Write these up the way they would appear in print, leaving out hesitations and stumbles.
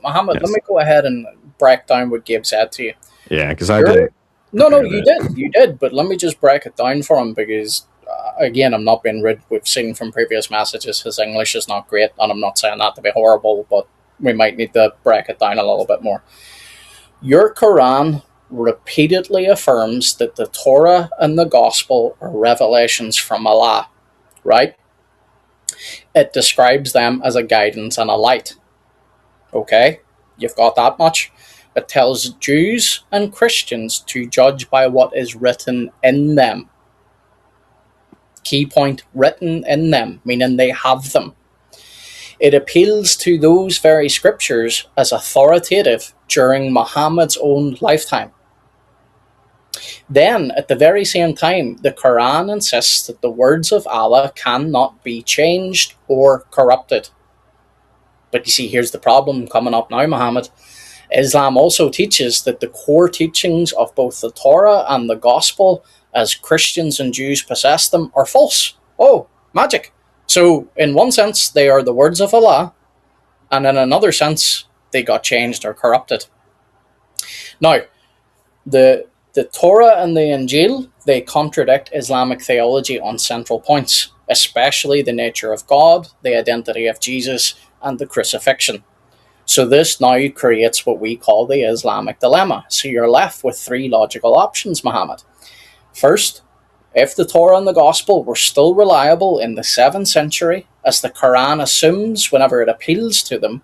Muhammad, let Yes. me go ahead and break down what Gabe said to you. Yeah, because I You're, didn't no, prepare you that. did. You did. But let me just break it down for him because, again, I'm not being rude. We've seen from previous messages his English is not great, and I'm not saying that to be horrible, but we might need to break it down a little bit more. Your Quran repeatedly affirms that the Torah and the Gospel are revelations from Allah, right? It describes them as a guidance and a light. Okay? You've got that much. It tells Jews and Christians to judge by what is written in them. Key point, written in them, meaning they have them. It appeals to those very scriptures as authoritative during Muhammad's own lifetime. Then, at the very same time, the Quran insists that the words of Allah cannot be changed or corrupted. But you see, here's the problem coming up now, Muhammad. Islam also teaches that the core teachings of both the Torah and the Gospel, as Christians and Jews possess them, are false. Oh, magic. So, in one sense, they are the words of Allah, and in another sense, they got changed or corrupted. Now, the Torah and the Injil, they contradict Islamic theology on central points, especially the nature of God, the identity of Jesus, and the crucifixion. So this now creates what we call the Islamic Dilemma. So you're left with three logical options, Muhammad. First, if the Torah and the Gospel were still reliable in the 7th century, as the Quran assumes whenever it appeals to them,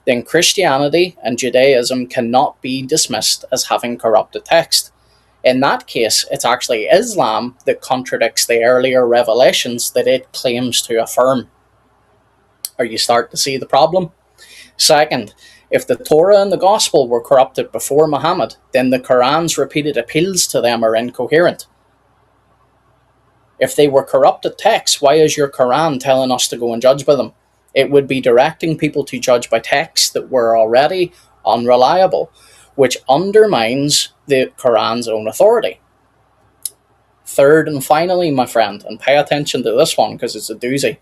then Christianity and Judaism cannot be dismissed as having corrupted text. In that case, it's actually Islam that contradicts the earlier revelations that it claims to affirm. Are you starting to see the problem? Second, if the Torah and the Gospel were corrupted before Muhammad, then the Quran's repeated appeals to them are incoherent. If they were corrupted texts, why is your Quran telling us to go and judge by them? It would be directing people to judge by texts that were already unreliable, which undermines the Quran's own authority. Third and finally, my friend, and pay attention to this one because it's a doozy.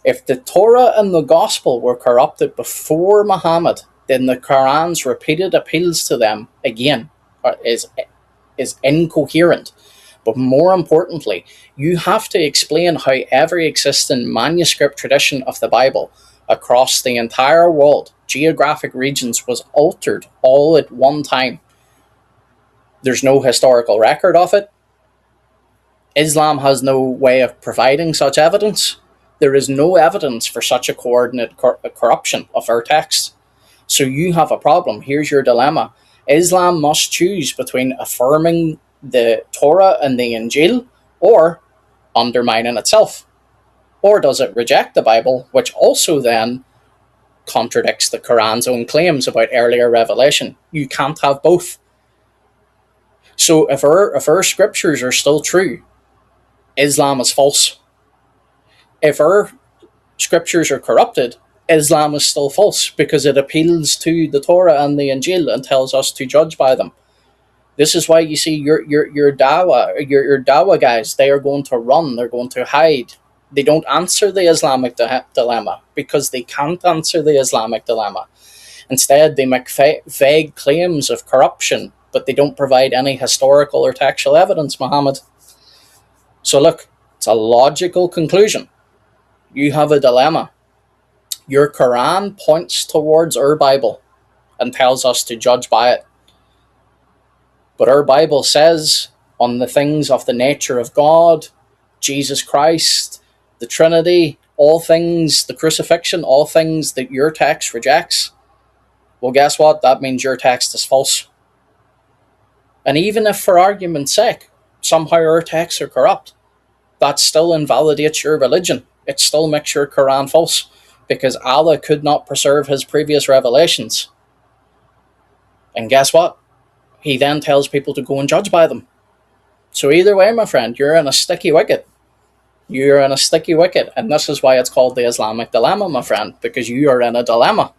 If the Torah and the Gospel were corrupted before Muhammad, then the Quran's repeated appeals to them, again, is incoherent. But more importantly, you have to explain how every existing manuscript tradition of the Bible across the entire world, geographic regions, was altered all at one time. There's no historical record of it. Islam has no way of providing such evidence. There is no evidence for such a coordinate corruption of our texts. So you have a problem. Here's your dilemma. Islam must choose between affirming the Torah and the Injil or undermining itself. Or does it reject the Bible, which also then contradicts the Quran's own claims about earlier revelation? You can't have both. So if our scriptures are still true, Islam is false. If our scriptures are corrupted, Islam is still false because it appeals to the Torah and the Injil and tells us to judge by them. This is why you see your dawah guys, they are going to run, they're going to hide. They don't answer the Islamic dilemma because they can't answer the Islamic dilemma. Instead, they make vague claims of corruption, but they don't provide any historical or textual evidence, Muhammad. So look, it's a logical conclusion. You have a dilemma. Your Quran points towards our Bible and tells us to judge by it. But our Bible says on the things of the nature of God, Jesus Christ, the Trinity, all things, the crucifixion, all things that your text rejects. Well, guess what? That means your text is false. And even if, for argument's sake, somehow our texts are corrupt, that still invalidates your religion. It still makes your Quran false because Allah could not preserve his previous revelations. And guess what? He then tells people to go and judge by them. So either way, my friend, you're in a sticky wicket. You're in a sticky wicket, and this is why it's called the Islamic Dilemma, my friend, because you are in a dilemma.